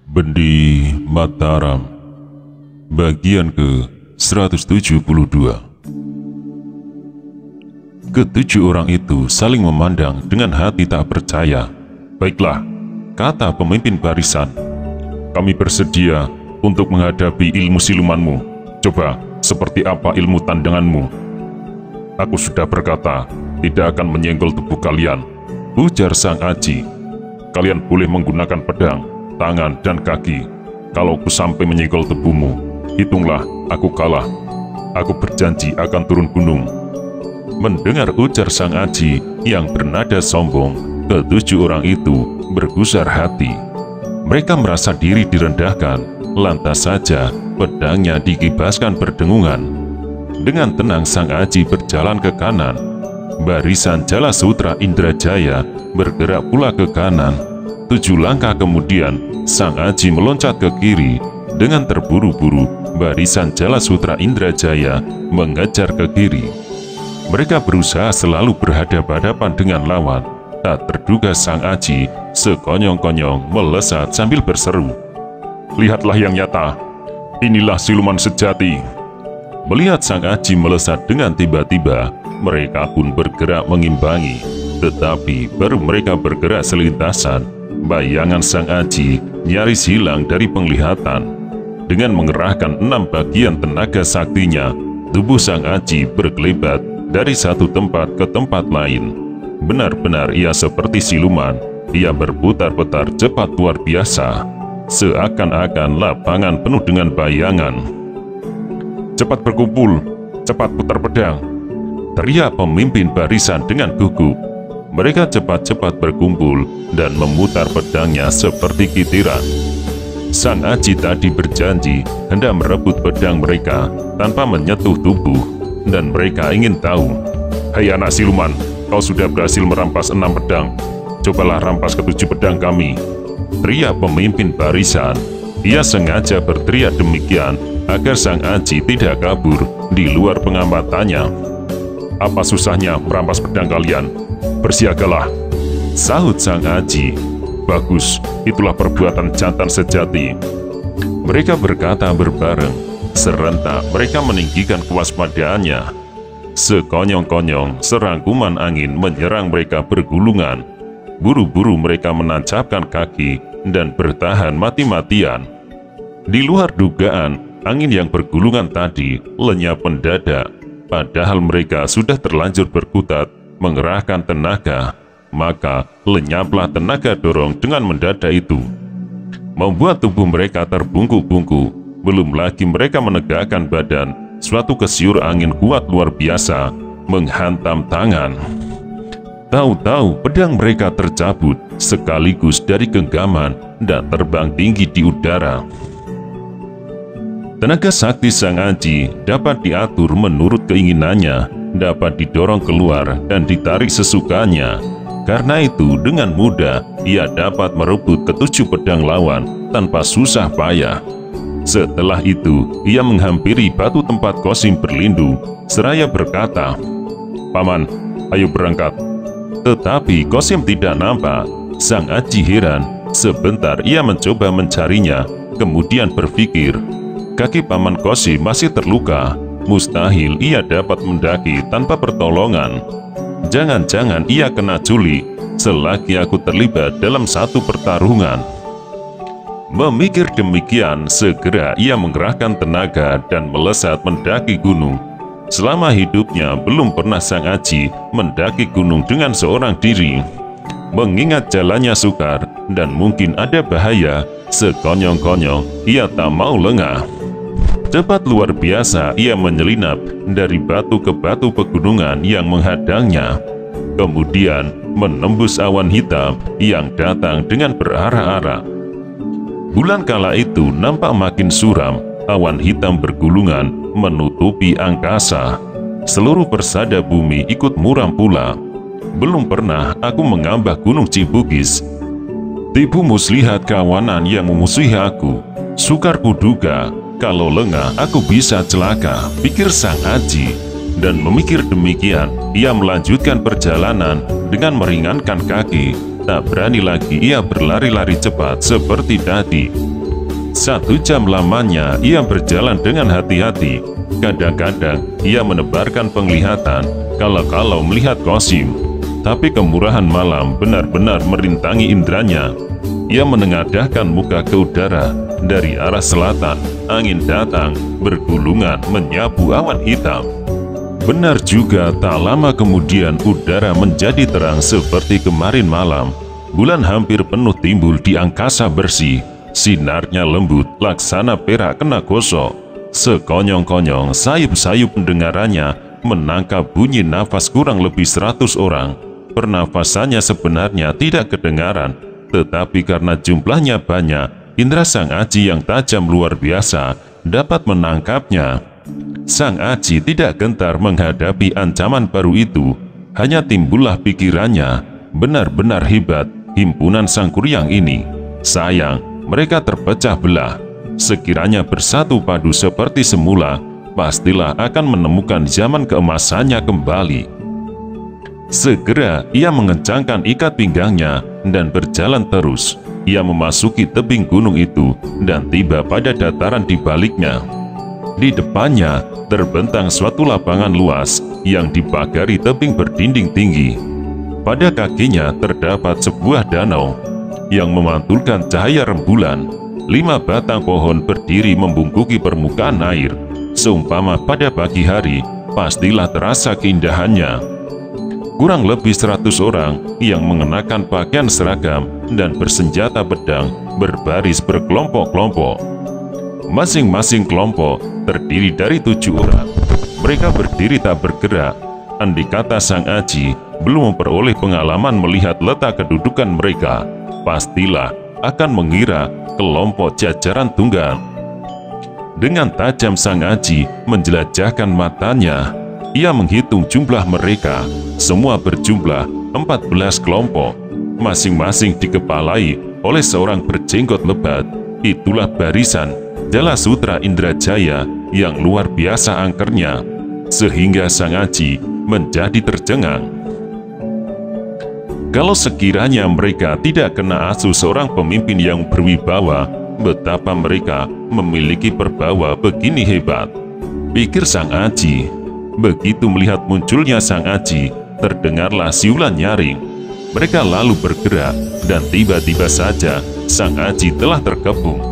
Bendi Mataram, bagian ke-172. Ketujuh orang itu saling memandang dengan hati tak percaya. "Baiklah," kata pemimpin barisan, "kami bersedia untuk menghadapi ilmu silumanmu. Coba, seperti apa ilmu tandanganmu?" "Aku sudah berkata, tidak akan menyenggol tubuh kalian," ujar Sang Aji. "Kalian boleh menggunakan pedang, tangan, dan kaki. Kalau aku sampai menyenggol tubuhmu, hitunglah aku kalah. Aku berjanji akan turun gunung." Mendengar ujar Sang Aji yang bernada sombong, ketujuh orang itu bergusar hati. Mereka merasa diri direndahkan, lantas saja pedangnya dikibaskan berdengungan. Dengan tenang Sang Aji berjalan ke kanan. Barisan Jalasutra Indrajaya bergerak pula ke kanan. 7 langkah kemudian Sang Aji meloncat ke kiri. Dengan terburu-buru barisan Jalasutra Indrajaya mengejar ke kiri. Mereka berusaha selalu berhadapan-hadapan dengan lawan. Tak terduga Sang Aji sekonyong-konyong melesat sambil berseru, "Lihatlah yang nyata, inilah siluman sejati." Melihat Sang Aji melesat dengan tiba-tiba, mereka pun bergerak mengimbangi. Tetapi baru mereka bergerak selintasan, bayangan Sang Aji nyaris hilang dari penglihatan. Dengan mengerahkan 6 bagian tenaga saktinya, tubuh Sang Aji berkelebat dari satu tempat ke tempat lain. Benar-benar ia seperti siluman. Ia berputar-putar cepat luar biasa, seakan-akan lapangan penuh dengan bayangan. "Cepat berkumpul, cepat putar pedang!" teriak pemimpin barisan dengan gugup. Mereka cepat-cepat berkumpul dan memutar pedangnya seperti kitiran. Sang Aji tadi berjanji hendak merebut pedang mereka tanpa menyentuh tubuh. Dan mereka ingin tahu, "Hai anak siluman, kau sudah berhasil merampas 6 pedang. Cobalah rampas ke-7 pedang kami," teriak pemimpin barisan. Ia sengaja berteriak demikian agar Sang Aji tidak kabur di luar pengamatannya. "Apa susahnya merampas pedang kalian? Bersiagalah," sahut Sang Aji. "Bagus, itulah perbuatan jantan sejati." Mereka berkata berbareng. Serentak mereka meninggikan kewaspadaannya. Sekonyong-konyong serangkuman angin menyerang mereka bergulungan. Buru-buru mereka menancapkan kaki dan bertahan mati-matian. Di luar dugaan, angin yang bergulungan tadi lenyap mendadak. Padahal mereka sudah terlanjur berkutat mengerahkan tenaga. Maka lenyaplah tenaga dorong dengan mendadak itu, membuat tubuh mereka terbungkuk-bungkuk. Belum lagi mereka menegakkan badan, suatu kesiur angin kuat luar biasa menghantam tangan. Tahu-tahu pedang mereka tercabut sekaligus dari genggaman dan terbang tinggi di udara. Tenaga sakti Sang Aji dapat diatur menurut keinginannya, dapat didorong keluar dan ditarik sesukanya. Karena itu dengan mudah ia dapat merebut ke-7 pedang lawan tanpa susah payah. Setelah itu, ia menghampiri batu tempat Qasim berlindung, seraya berkata, "Paman, ayo berangkat." Tetapi Qasim tidak nampak. Sang Aji heran. Sebentar ia mencoba mencarinya, kemudian berpikir, kaki Paman Qasim masih terluka. Mustahil ia dapat mendaki tanpa pertolongan. Jangan-jangan ia kena culik selagi aku terlibat dalam satu pertarungan. Memikir demikian, segera ia mengerahkan tenaga dan melesat mendaki gunung. Selama hidupnya belum pernah Sang Aji mendaki gunung dengan seorang diri. Mengingat jalannya sukar dan mungkin ada bahaya, sekonyong-konyong ia tak mau lengah. Cepat luar biasa ia menyelinap dari batu ke batu pegunungan yang menghadangnya. Kemudian menembus awan hitam yang datang dengan berarah-arah. Bulan kala itu nampak makin suram. Awan hitam bergulungan menutupi angkasa. Seluruh persada bumi ikut muram pula. Belum pernah aku mengambah gunung Cibugis. Tipu muslihat kawanan yang memusuhi aku. Sukar kuduga kalau lengah aku bisa celaka, pikir Sang Aji. Dan memikir demikian, ia melanjutkan perjalanan dengan meringankan kaki. Tak berani lagi ia berlari-lari cepat seperti tadi. 1 jam lamanya ia berjalan dengan hati-hati. Kadang-kadang ia menebarkan penglihatan kalau melihat Qasim. Tapi kemurahan malam benar-benar merintangi indranya. Ia menengadahkan muka ke udara. Dari arah selatan, angin datang, bergulungan menyapu awan hitam. Benar juga, tak lama kemudian udara menjadi terang seperti kemarin malam. Bulan hampir penuh timbul di angkasa bersih. Sinarnya lembut, laksana perak kena gosok. Sekonyong-konyong, sayup-sayup pendengarannya menangkap bunyi nafas kurang lebih 100 orang. Pernafasannya sebenarnya tidak kedengaran, tetapi karena jumlahnya banyak, indera Sang Aji yang tajam luar biasa dapat menangkapnya. Sang Aji tidak gentar menghadapi ancaman baru itu. Hanya timbullah pikirannya, benar-benar hebat himpunan Sang Kuryang ini. Sayang, mereka terpecah belah. Sekiranya bersatu padu seperti semula, pastilah akan menemukan zaman keemasannya kembali. Segera ia mengencangkan ikat pinggangnya dan berjalan terus. Ia memasuki tebing gunung itu dan tiba pada dataran di baliknya. Di depannya terbentang suatu lapangan luas yang dipagari tebing berdinding tinggi. Pada kakinya terdapat sebuah danau yang memantulkan cahaya rembulan. 5 batang pohon berdiri membungkuki permukaan air. Seumpama pada pagi hari, pastilah terasa keindahannya. Kurang lebih 100 orang yang mengenakan pakaian seragam dan bersenjata pedang berbaris berkelompok-kelompok. Masing-masing kelompok terdiri dari 7 orang. Mereka berdiri tak bergerak. Andai kata Sang Aji belum memperoleh pengalaman melihat letak kedudukan mereka, pastilah akan mengira kelompok jajaran tunggal. Dengan tajam Sang Aji menjelajahkan matanya. Ia menghitung jumlah mereka. Semua berjumlah 14 kelompok. Masing-masing dikepalai oleh seorang berjenggot lebat. Itulah barisan Jalasutra Indrajaya yang luar biasa angkernya, sehingga Sang Aji menjadi tercengang. Kalau sekiranya mereka tidak kena asuh seorang pemimpin yang berwibawa, betapa mereka memiliki perbawa begini hebat, pikir Sang Aji. Begitu melihat munculnya Sang Aji, terdengarlah siulan nyaring. Mereka lalu bergerak, dan tiba-tiba saja Sang Aji telah terkepung.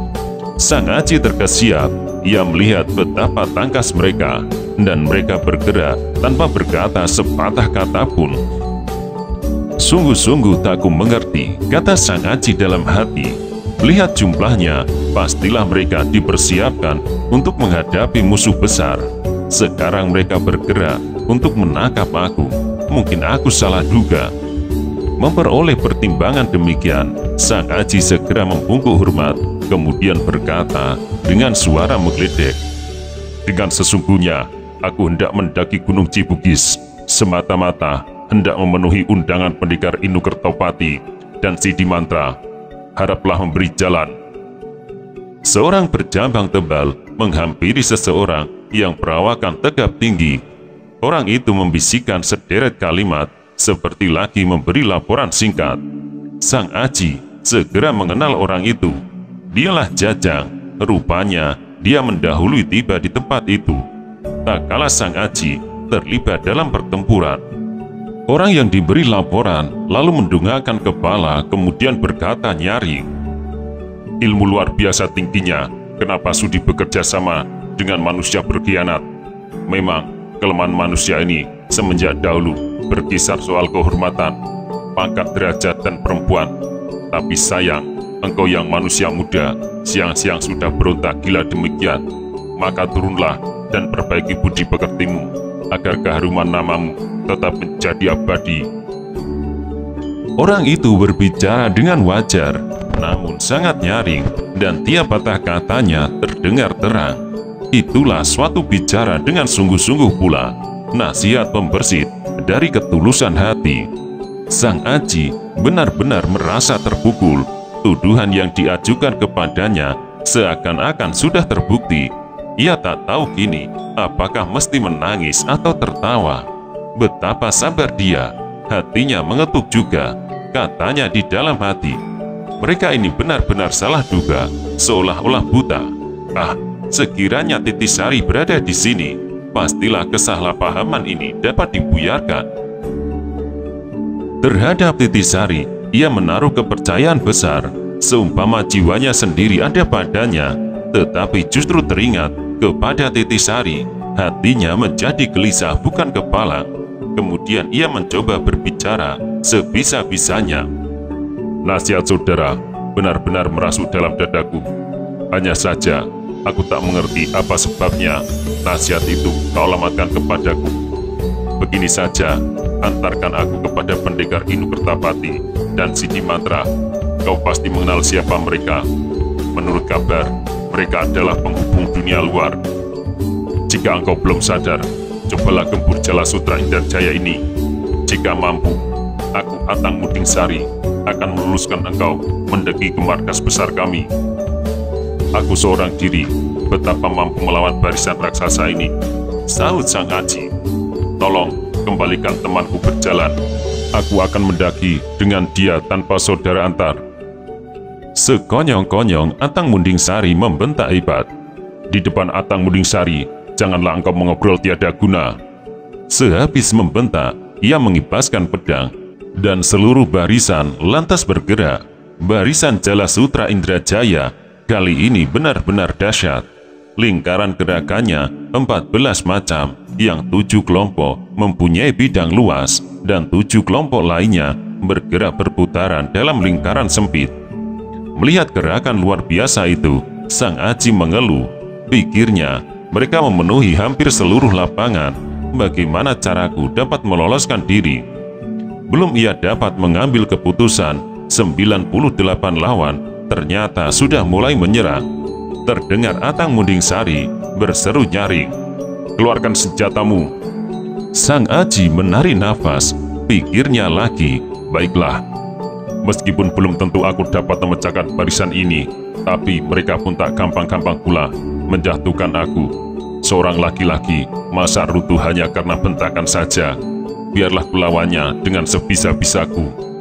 Sang Aji terkesiap. Ia melihat betapa tangkas mereka, dan mereka bergerak tanpa berkata sepatah kata pun. Sungguh-sungguh tak ku mengerti, kata Sang Aji dalam hati. Lihat jumlahnya, pastilah mereka dipersiapkan untuk menghadapi musuh besar. Sekarang mereka bergerak untuk menangkap aku. Mungkin aku salah duga. Memperoleh pertimbangan demikian, Sang Aji segera membungkuk hormat, kemudian berkata dengan suara menggeledik, "Dengan sesungguhnya, aku hendak mendaki Gunung Cibugis, semata-mata hendak memenuhi undangan Pendekar Inu Kertopati dan Sidi Mantra. Haraplah memberi jalan." Seorang berjambang tebal menghampiri seseorang yang perawakan tegap tinggi. Orang itu membisikkan sederet kalimat seperti lagi memberi laporan singkat. Sang Aji segera mengenal orang itu. Dialah Jajang. Rupanya dia mendahului tiba di tempat itu. Tak kalah Sang Aji terlibat dalam pertempuran. Orang yang diberi laporan lalu mendongakkan kepala, kemudian berkata nyaring, "Ilmu luar biasa tingginya. Kenapa sudi bekerja sama dengan manusia berkhianat? Memang kelemahan manusia ini semenjak dahulu berkisar soal kehormatan, pangkat, derajat, dan perempuan. Tapi sayang, engkau yang manusia muda, siang-siang sudah berontak gila demikian. Maka turunlah dan perbaiki budi pekertimu, agar keharuman namamu tetap menjadi abadi." Orang itu berbicara dengan wajar, namun sangat nyaring, dan tiap patah katanya terdengar terang. Itulah suatu bicara dengan sungguh-sungguh pula, nasihat pembersit dari ketulusan hati. Sang Aji benar-benar merasa terpukul. Tuduhan yang diajukan kepadanya seakan-akan sudah terbukti. Ia tak tahu kini apakah mesti menangis atau tertawa. Betapa sabar dia, hatinya mengetuk juga. katanya di dalam hati. Mereka ini benar-benar salah duga, seolah-olah buta. Ah, sekiranya Titisari berada di sini, pastilah kesalahpahaman ini dapat dibuyarkan. Terhadap Titisari, ia menaruh kepercayaan besar, seumpama jiwanya sendiri ada padanya. Tetapi justru teringat kepada Titisari, hatinya menjadi gelisah bukan kepala. Kemudian ia mencoba berbicara sebisa-bisanya. Nasihat saudara benar-benar merasuk dalam dadaku. Hanya saja, aku tak mengerti apa sebabnya nasihat itu kau alamatkan kepadaku. Begini saja, antarkan aku kepada pendekar Inu Kertapati dan Sidi Mantra. Kau pasti mengenal siapa mereka. Menurut kabar, mereka adalah penghubung dunia luar. Jika engkau belum sadar, cobalah gempur Jala Sutra Indrajaya ini. Jika mampu, aku Atang Munding Sari akan meluluskan engkau mendeki ke markas besar kami. Aku seorang diri, betapa mampu melawan barisan raksasa ini, sahut Sang Aji. Tolong, kembalikan temanku berjalan. Aku akan mendaki dengan dia tanpa saudara antar. Sekonyong-konyong Atang Munding Sari membentak hebat. Di depan Atang Munding Sari, janganlah engkau mengobrol tiada guna. Sehabis membentak, ia mengibaskan pedang, dan seluruh barisan lantas bergerak. Barisan Jala Sutra Indrajaya kali ini benar-benar dahsyat. Lingkaran gerakannya 14 macam, yang 7 kelompok mempunyai bidang luas, dan 7 kelompok lainnya bergerak berputaran dalam lingkaran sempit. Melihat gerakan luar biasa itu, Sang Aji mengeluh. Pikirnya, mereka memenuhi hampir seluruh lapangan. Bagaimana caraku dapat meloloskan diri? Belum ia dapat mengambil keputusan, 98 lawan ternyata sudah mulai menyerang. Terdengar Atang Munding Sari berseru nyaring, "Keluarkan senjatamu." Sang Aji menarik nafas, pikirnya lagi, baiklah. Meskipun belum tentu aku dapat memecahkan barisan ini, tapi mereka pun tak gampang-gampang pula menjatuhkan aku. Seorang laki-laki masa runtuh hanya karena bentakan saja. Biarlah kulawannya dengan sebisa-bisaku.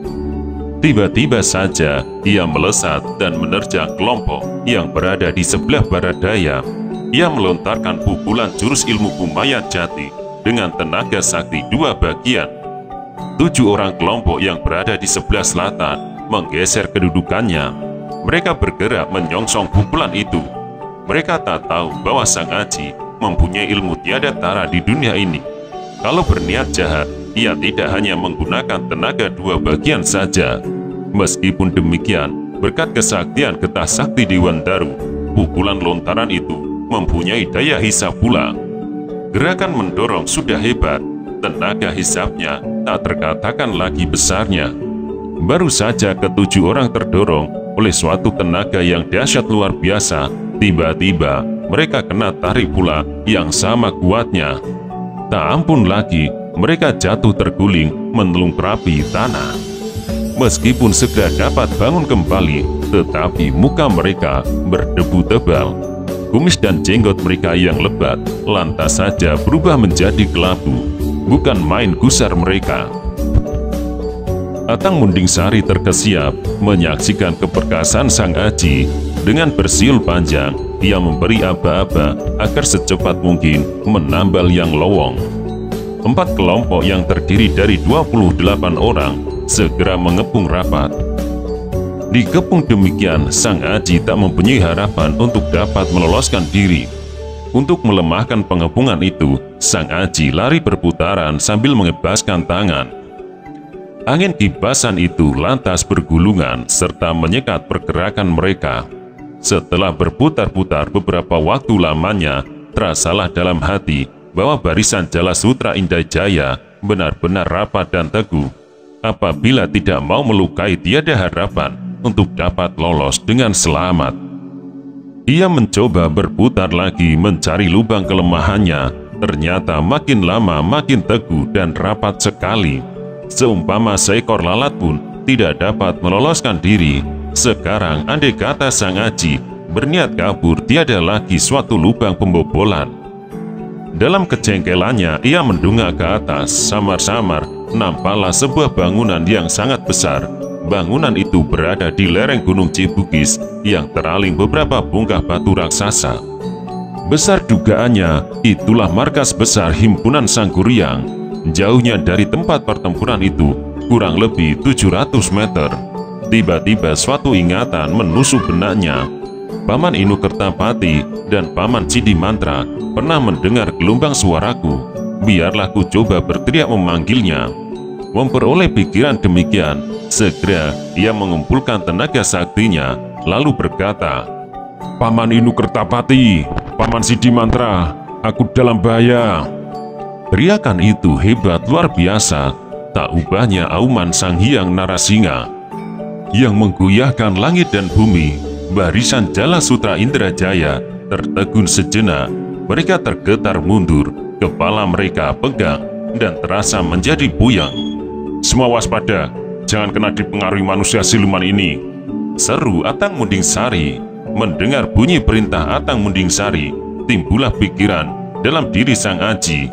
Tiba-tiba saja ia melesat dan menerjang kelompok yang berada di sebelah barat daya. Ia melontarkan pukulan jurus ilmu Kumayan Jati dengan tenaga sakti 2 bagian. 7 orang kelompok yang berada di sebelah selatan menggeser kedudukannya. Mereka bergerak menyongsong pukulan itu. Mereka tak tahu bahwa Sang Aji mempunyai ilmu tiada tara di dunia ini. Kalau berniat jahat, ia tidak hanya menggunakan tenaga 2 bagian saja. Meskipun demikian, berkat kesaktian getah sakti Dewan Daru, pukulan lontaran itu mempunyai daya hisap pula. Gerakan mendorong sudah hebat, tenaga hisapnya tak terkatakan lagi besarnya. Baru saja ke-7 orang terdorong oleh suatu tenaga yang dahsyat luar biasa, tiba-tiba mereka kena tarik pula yang sama kuatnya. Tak ampun lagi, mereka jatuh terguling menelungkepi tanah. Meskipun segera dapat bangun kembali, tetapi muka mereka berdebu tebal. Kumis dan jenggot mereka yang lebat lantas saja berubah menjadi kelabu. Bukan main gusar mereka. Atang Munding Sari terkesiap menyaksikan keperkasaan Sang Aji. Dengan bersiul panjang, ia memberi aba-aba agar secepat mungkin menambal yang lowong. 4 kelompok yang terdiri dari 28 orang segera mengepung rapat. Dikepung demikian, Sang Aji tak mempunyai harapan untuk dapat meloloskan diri. Untuk melemahkan pengepungan itu, Sang Aji lari berputaran sambil mengebaskan tangan. Angin kibasan itu lantas bergulungan serta menyekat pergerakan mereka. Setelah berputar-putar beberapa waktu lamanya, terasalah dalam hati bahwa barisan Jala Sutra Indrajaya benar-benar rapat dan teguh. Apabila tidak mau melukai, tiada harapan untuk dapat lolos dengan selamat. Ia mencoba berputar lagi mencari lubang kelemahannya. Ternyata makin lama makin teguh dan rapat sekali. Seumpama seekor lalat pun tidak dapat meloloskan diri. Sekarang andai kata Sang Aji berniat kabur, tiada lagi suatu lubang pembobolan. Dalam kejengkelannya, ia mendungak ke atas. Samar-samar nampaklah sebuah bangunan yang sangat besar Bangunan itu berada di lereng Gunung Cibugis yang teraling beberapa bongkah batu raksasa. Besar dugaannya, itulah markas besar Himpunan Sangguriang. Jauhnya dari tempat pertempuran itu kurang lebih 700 meter. Tiba-tiba suatu ingatan menusuk benaknya. Paman Inu Kertapati dan Paman Sidi Mantra pernah mendengar gelombang suaraku. Biarlah ku coba berteriak memanggilnya. Memperoleh pikiran demikian, segera ia mengumpulkan tenaga saktinya, lalu berkata, "Paman Inu Kertapati, Paman Sidi Mantra, aku dalam bahaya." Teriakan itu hebat luar biasa, tak ubahnya auman Sang Hyang Narasingha yang menggoyahkan langit dan bumi. Barisan Jala Sutra Indrajaya tertegun sejenak. Mereka tergetar mundur, kepala mereka pegang dan terasa menjadi buyang. "Semua waspada, jangan kena dipengaruhi manusia siluman ini," seru Atang Munding Sari. Mendengar bunyi perintah Atang Munding Sari, timbullah pikiran dalam diri Sang Aji.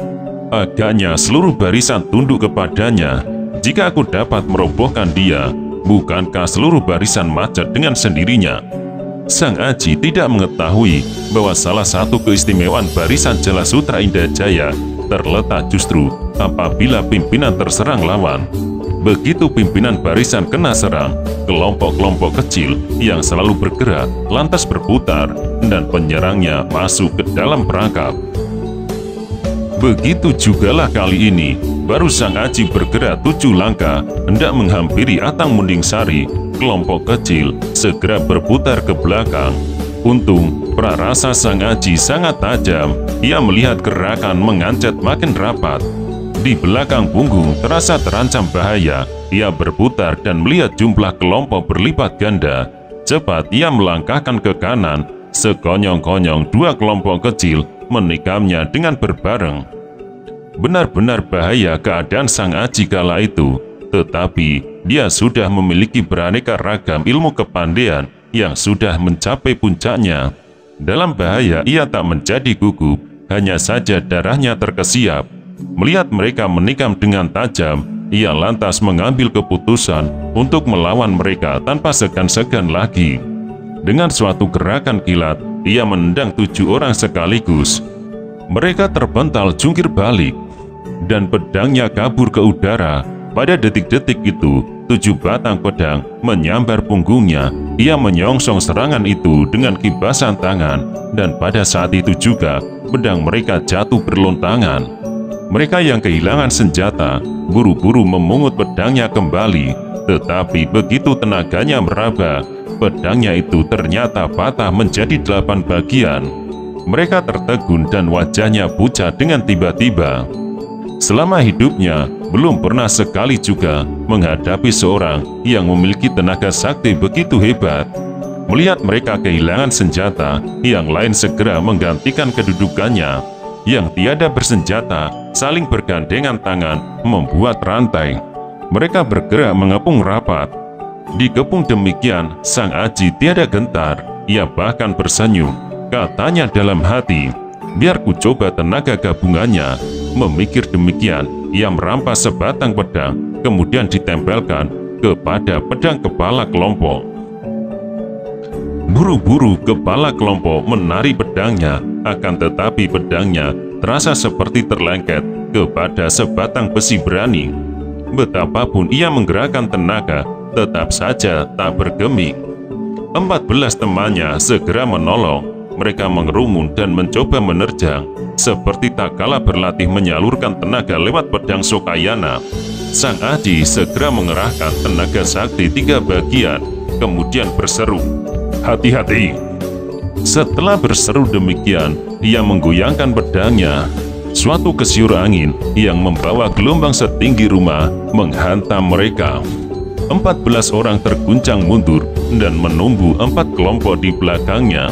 Agaknya seluruh barisan tunduk kepadanya. Jika aku dapat merobohkan dia, bukankah seluruh barisan macet dengan sendirinya? Sang Aji tidak mengetahui bahwa salah satu keistimewaan barisan Jala Sutra Indrajaya terletak justru apabila pimpinan terserang lawan. Begitu pimpinan barisan kena serang, kelompok-kelompok kecil yang selalu bergerak lantas berputar dan penyerangnya masuk ke dalam perangkap. Begitu jugalah kali ini, baru Sang Aji bergerak 7 langkah hendak menghampiri Atang Munding Sari, kelompok kecil segera berputar ke belakang. Untung prarasa Sang Aji sangat tajam, ia melihat gerakan mengancet makin rapat. Di belakang punggung terasa terancam bahaya, ia berputar dan melihat jumlah kelompok berlipat ganda. Cepat ia melangkahkan ke kanan, sekonyong-konyong 2 kelompok kecil menikamnya dengan berbareng. Benar-benar bahaya keadaan Sang Aji kala itu, tetapi dia sudah memiliki beraneka ragam ilmu kepandaian yang sudah mencapai puncaknya. Dalam bahaya ia tak menjadi gugup, hanya saja darahnya terkesiap. Melihat mereka menikam dengan tajam, ia lantas mengambil keputusan untuk melawan mereka tanpa segan-segan lagi. Dengan suatu gerakan kilat, ia menendang 7 orang sekaligus. Mereka terpental jungkir balik, dan pedangnya kabur ke udara. Pada detik-detik itu, 7 batang pedang menyambar punggungnya. Ia menyongsong serangan itu dengan kibasan tangan, dan pada saat itu juga pedang mereka jatuh berlontangan. Mereka yang kehilangan senjata buru-buru memungut pedangnya kembali, tetapi begitu tenaganya meraba, pedangnya itu ternyata patah menjadi 8 bagian. Mereka tertegun dan wajahnya pucat dengan tiba-tiba. Selama hidupnya, belum pernah sekali juga menghadapi seorang yang memiliki tenaga sakti begitu hebat. Melihat mereka kehilangan senjata, yang lain segera menggantikan kedudukannya. Yang tiada bersenjata saling bergandengan tangan membuat rantai. Mereka bergerak mengepung rapat. Dikepung demikian, Sang Aji tiada gentar. Ia bahkan tersenyum. Katanya dalam hati, "Biar ku coba tenaga gabungannya." Memikir demikian, ia merampas sebatang pedang, kemudian ditempelkan kepada pedang kepala kelompok. Buru-buru kepala kelompok menari pedangnya, akan tetapi pedangnya terasa seperti terlengket kepada sebatang besi berani. Betapapun ia menggerakkan tenaga, tetap saja tak bergeming. 14 temannya segera menolong. Mereka mengerumun dan mencoba menerjang, seperti tak kalah berlatih menyalurkan tenaga lewat pedang Sokayana. Sang Aji segera mengerahkan tenaga sakti 3 bagian, kemudian berseru, "Hati-hati!" Setelah berseru demikian, ia menggoyangkan pedangnya. Suatu kesiur angin yang membawa gelombang setinggi rumah menghantam mereka. 14 orang terguncang mundur dan menumbuh 4 kelompok di belakangnya.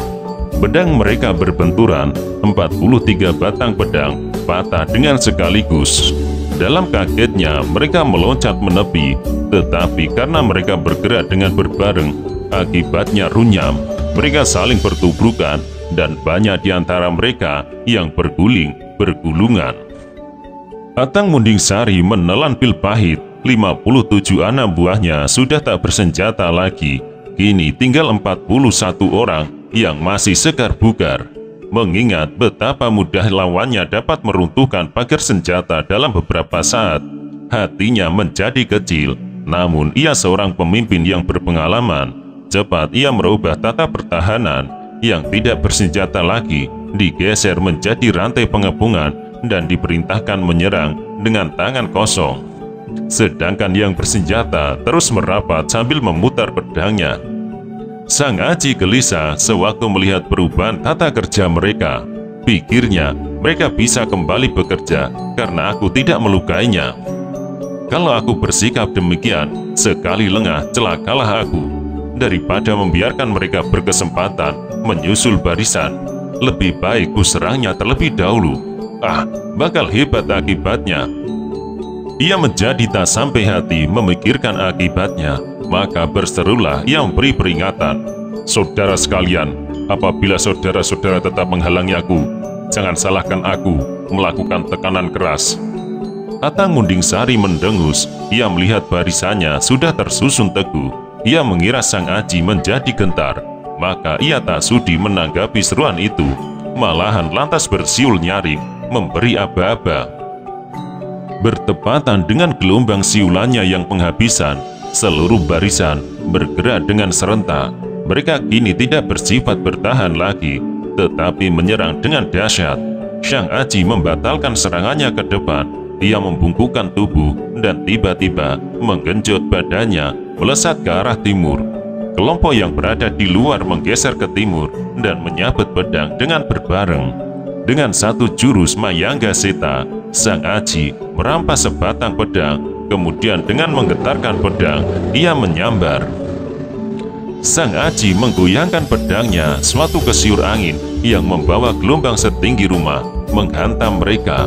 Pedang mereka berbenturan, 43 batang pedang patah dengan sekaligus. Dalam kagetnya mereka meloncat menepi, tetapi karena mereka bergerak dengan berbareng, akibatnya runyam. Mereka saling bertubrukan dan banyak di antara mereka yang bergulung. Atang Munding Sari menelan pil pahit. 57 anak buahnya sudah tak bersenjata lagi. Kini tinggal 41 orang yang masih segar bugar. Mengingat betapa mudah lawannya dapat meruntuhkan pagar senjata dalam beberapa saat, hatinya menjadi kecil. Namun ia seorang pemimpin yang berpengalaman. Cepat ia merubah tata pertahanan yang tidak bersenjata lagi, digeser menjadi rantai pengepungan dan diperintahkan menyerang dengan tangan kosong. Sedangkan yang bersenjata terus merapat sambil memutar pedangnya. Sang Aji gelisah sewaktu melihat perubahan tata kerja mereka. Pikirnya, mereka bisa kembali bekerja karena aku tidak melukainya. Kalau aku bersikap demikian, sekali lengah celakalah aku. Daripada membiarkan mereka berkesempatan menyusul barisan, lebih baik ku serangnya terlebih dahulu. Bakal hebat akibatnya. Ia menjadi tak sampai hati memikirkan akibatnya, maka berserulah ia memberi peringatan. Saudara sekalian, apabila saudara-saudara tetap menghalangi aku, jangan salahkan aku melakukan tekanan keras. Atang Munding Sari mendengus. Ia melihat barisannya sudah tersusun teguh. Ia mengira Sang Aji menjadi gentar, maka ia tak sudi menanggapi seruan itu, malahan lantas bersiul nyaring, memberi aba-aba. Bertepatan dengan gelombang siulannya yang penghabisan, seluruh barisan bergerak dengan serentak. Mereka kini tidak bersifat bertahan lagi, tetapi menyerang dengan dahsyat. Sang Aji membatalkan serangannya ke depan. Ia membungkukkan tubuh dan tiba-tiba menggenjot badannya melesat ke arah timur. Kelompok yang berada di luar menggeser ke timur dan menyabet pedang dengan berbareng. Dengan satu jurus Mayangga Seta, Sang Aji merampas sebatang pedang, kemudian dengan menggetarkan pedang, ia menyambar. Sang Aji menggoyangkan pedangnya, suatu kesiur angin yang membawa gelombang setinggi rumah menghantam mereka.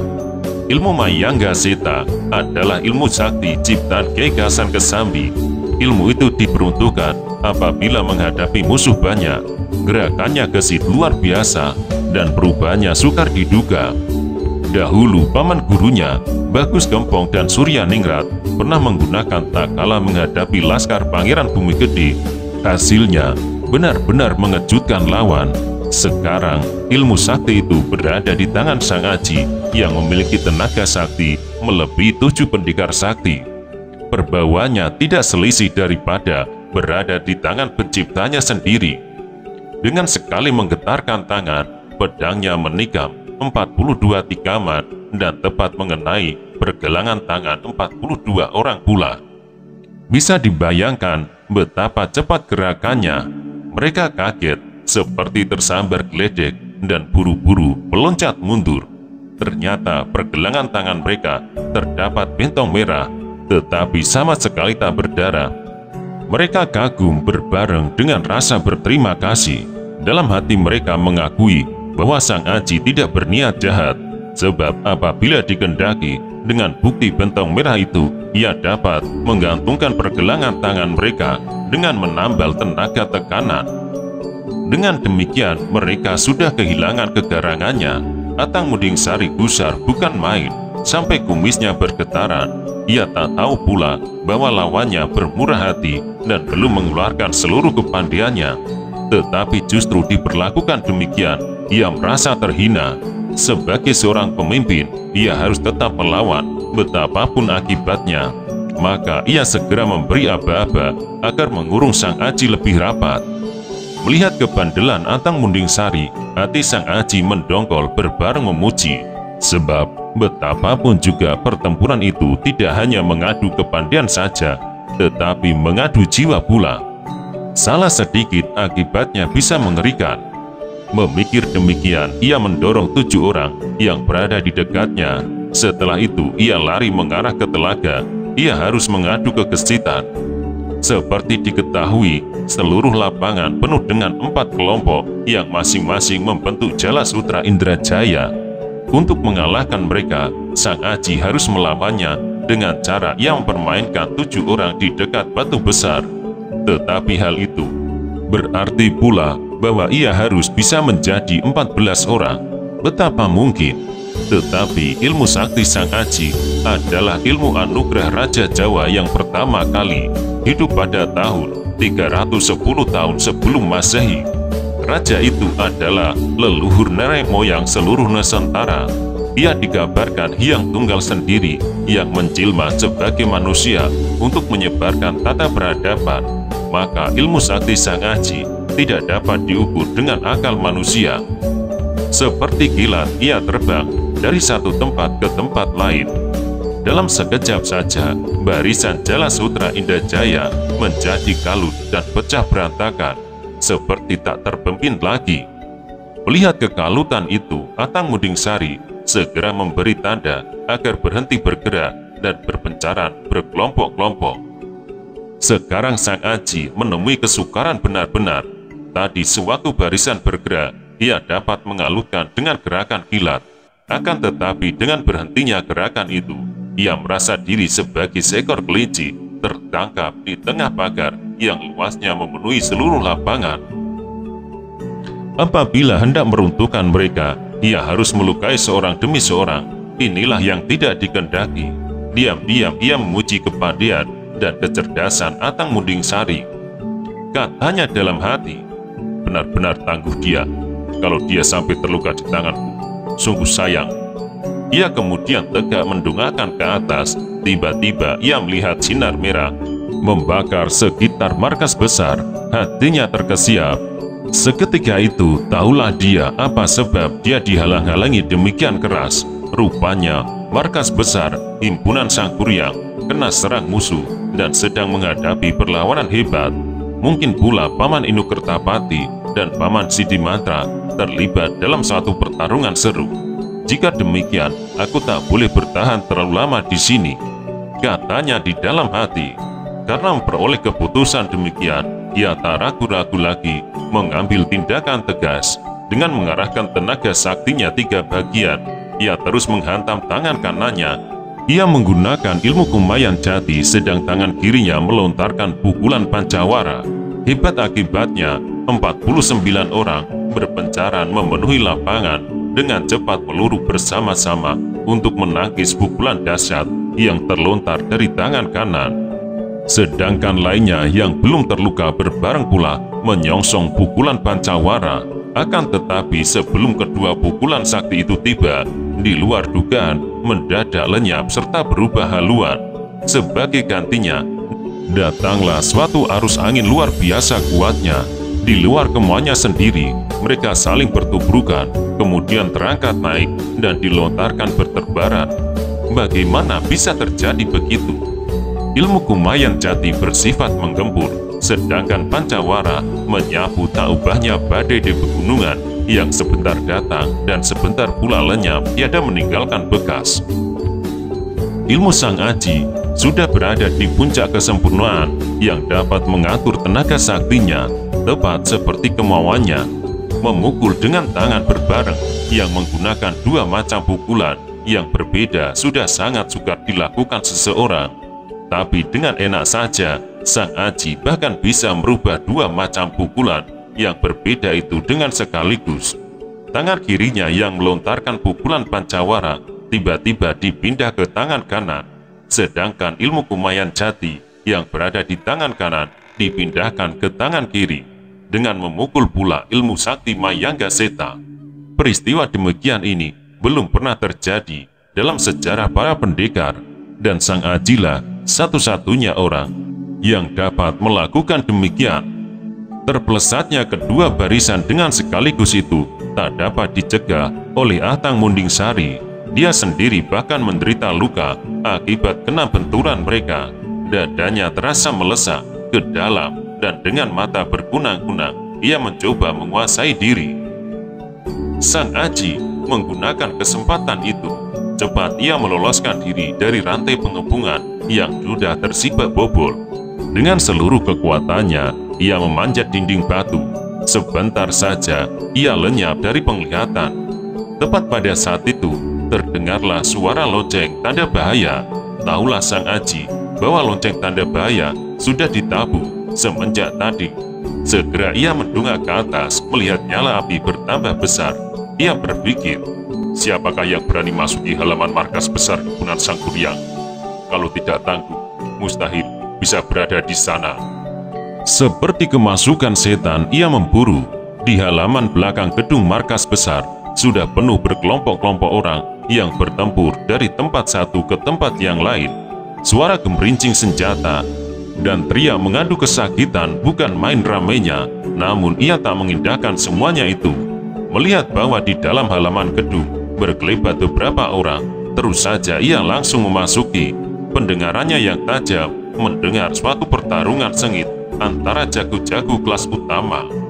Ilmu Mayangga Seta adalah ilmu sakti ciptaan Kyai Gasan Kesambi. Ilmu itu diperuntukkan apabila menghadapi musuh banyak. Gerakannya gesit luar biasa dan perubahannya sukar diduga. Dahulu paman gurunya, Bagus Gempong dan Surya Ningrat pernah menggunakan takala menghadapi laskar Pangeran Bumi Gede. Hasilnya benar-benar mengejutkan lawan. Sekarang, ilmu sakti itu berada di tangan Sang Aji yang memiliki tenaga sakti melebihi 7 pendekar sakti. Perbawaannya tidak selisih daripada berada di tangan penciptanya sendiri. Dengan sekali menggetarkan tangan, pedangnya menikam 42 tikaman dan tepat mengenai pergelangan tangan 42 orang pula. Bisa dibayangkan betapa cepat gerakannya. Mereka kaget seperti tersambar geledek dan buru-buru meloncat mundur. Ternyata pergelangan tangan mereka terdapat bentong merah, tetapi sama sekali tak berdarah. Mereka kagum berbareng dengan rasa berterima kasih. Dalam hati mereka mengakui bahwa Sang Aji tidak berniat jahat, sebab apabila dikehendaki dengan bukti bentong merah itu, ia dapat menggantungkan pergelangan tangan mereka dengan menambal tenaga tekanan. Dengan demikian, mereka sudah kehilangan kegarangannya. Atang Munding Sari gusar bukan main, sampai kumisnya bergetaran. Ia tak tahu pula bahwa lawannya bermurah hati dan belum mengeluarkan seluruh kepandaiannya. Tetapi justru diperlakukan demikian, ia merasa terhina. Sebagai seorang pemimpin, ia harus tetap melawan, betapapun akibatnya. Maka ia segera memberi aba-aba agar mengurung Sang Aji lebih rapat. Melihat kebandelan Atang Munding Sari, hati Sang Aji mendongkol berbareng memuji. Sebab betapapun juga pertempuran itu tidak hanya mengadu kepandaian saja, tetapi mengadu jiwa pula. Salah sedikit akibatnya bisa mengerikan. Memikir demikian, ia mendorong 7 orang yang berada di dekatnya. Setelah itu ia lari mengarah ke telaga. Ia harus mengadu kegesitan. Seperti diketahui, seluruh lapangan penuh dengan 4 kelompok yang masing-masing membentuk Jala Sutra Indrajaya. Untuk mengalahkan mereka, Sang Aji harus melawannya dengan cara yang mempermainkan 7 orang di dekat batu besar. Tetapi hal itu berarti pula bahwa ia harus bisa menjadi 14 orang. Betapa mungkin Tetapi ilmu sakti Sang Aji adalah ilmu anugerah Raja Jawa yang pertama kali hidup pada tahun 310 tahun sebelum Masehi. Raja itu adalah leluhur nenek moyang seluruh Nusantara. Ia dikabarkan Hyang Tunggal sendiri yang menjelma sebagai manusia untuk menyebarkan tata peradaban. Maka ilmu sakti Sang Aji tidak dapat diukur dengan akal manusia. Seperti kilat ia terbang dari satu tempat ke tempat lain. Dalam sekejap saja, barisan Jala Sutra Indah Jaya menjadi kalut dan pecah berantakan, seperti tak terpimpin lagi. Melihat kekalutan itu, Atang Munding-Sari segera memberi tanda agar berhenti bergerak dan berpencaran berkelompok-kelompok. Sekarang Sang Aji menemui kesukaran benar-benar. Tadi sewaktu barisan bergerak, ia dapat mengalutkan dengan gerakan kilat. Akan tetapi dengan berhentinya gerakan itu, ia merasa diri sebagai seekor kelinci tertangkap di tengah pagar yang luasnya memenuhi seluruh lapangan. Apabila hendak meruntuhkan mereka, ia harus melukai seorang demi seorang. Inilah yang tidak dikehendaki. Diam-diam ia memuji kepadean dan kecerdasan Atang Munding-Sari. Katanya dalam hati, benar-benar tangguh dia. Kalau dia sampai terluka di tanganku, sungguh sayang. Ia kemudian tegak mendongakkan ke atas. Tiba-tiba ia melihat sinar merah membakar sekitar markas besar. Hatinya terkesiap. Seketika itu tahulah dia apa sebab dia dihalang-halangi demikian keras. Rupanya markas besar himpunan Sang Kuryang kena serang musuh dan sedang menghadapi perlawanan hebat. Mungkin pula Paman Inu Kertapati dan Paman Sidimatra terlibat dalam suatu pertarungan seru. Jika demikian, aku tak boleh bertahan terlalu lama di sini, katanya di dalam hati. Karena memperoleh keputusan demikian, ia tak ragu-ragu lagi mengambil tindakan tegas. Dengan mengarahkan tenaga saktinya 3 bagian, ia terus menghantam tangan kanannya. Ia menggunakan ilmu Kumayan Jati, sedang tangan kirinya melontarkan pukulan Pancawara. Hebat akibatnya, 49 orang berpencaran memenuhi lapangan dengan cepat peluru bersama-sama untuk menangkis pukulan dahsyat yang terlontar dari tangan kanan. Sedangkan lainnya yang belum terluka berbareng pula menyongsong pukulan Pancawara. Akan tetapi sebelum kedua pukulan sakti itu tiba, di luar dugaan mendadak lenyap serta berubah haluan. Sebagai gantinya, datanglah suatu arus angin luar biasa kuatnya. Di luar kemauannya sendiri, mereka saling bertubrukan, kemudian terangkat naik dan dilontarkan berterbaran. Bagaimana bisa terjadi begitu? Ilmu Kumayan Jati bersifat menggempur, sedangkan Pancawara menyapu tak ubahnya badai di pegunungan yang sebentar datang dan sebentar pula lenyap, tiada meninggalkan bekas. Ilmu Sang Aji sudah berada di puncak kesempurnaan yang dapat mengatur tenaga saktinya tepat seperti kemauannya. Memukul dengan tangan berbareng yang menggunakan 2 macam pukulan yang berbeda sudah sangat sukar dilakukan seseorang. Tapi dengan enak saja, Sang Aji bahkan bisa merubah 2 macam pukulan yang berbeda itu dengan sekaligus. Tangan kirinya yang melontarkan pukulan Pancawara tiba-tiba dipindah ke tangan kanan, sedangkan ilmu Kumayan Jati yang berada di tangan kanan dipindahkan ke tangan kiri. Dengan memukul pula ilmu sakti Mayangga Seta. Peristiwa demikian ini belum pernah terjadi dalam sejarah para pendekar, dan Sang Ajilah satu-satunya orang yang dapat melakukan demikian. Terpelesatnya kedua barisan dengan sekaligus itu tak dapat dicegah oleh Atang Munding-Sari. Dia sendiri bahkan menderita luka akibat kena benturan mereka. Dadanya terasa melesak ke dalam dan dengan mata berkunang-kunang ia mencoba menguasai diri. Sang Aji menggunakan kesempatan itu. Cepat ia meloloskan diri dari rantai pengepungan yang sudah tersibak bobol. Dengan seluruh kekuatannya, ia memanjat dinding batu. Sebentar saja, ia lenyap dari penglihatan. Tepat pada saat itu, terdengarlah suara lonceng tanda bahaya. Tahulah Sang Aji bahwa lonceng tanda bahaya sudah ditabuh semenjak tadi. Segera ia mendongak ke atas, melihat nyala api bertambah besar. Ia berpikir, Siapakah yang berani masuki halaman markas besar Kebunan Sang Kuryang? Kalau tidak tangguh, mustahil bisa berada di sana. Seperti kemasukan setan, ia memburu. Di halaman belakang gedung markas besar sudah penuh berkelompok-kelompok orang yang bertempur dari tempat satu ke tempat yang lain. Suara gemerincing senjata dan teriak mengadu kesakitan bukan main ramainya, namun ia tak mengindahkan semuanya itu. Melihat bahwa di dalam halaman gedung berkelebat beberapa orang, terus saja ia langsung memasuki. Pendengarannya yang tajam mendengar suatu pertarungan sengit antara jago-jago kelas utama.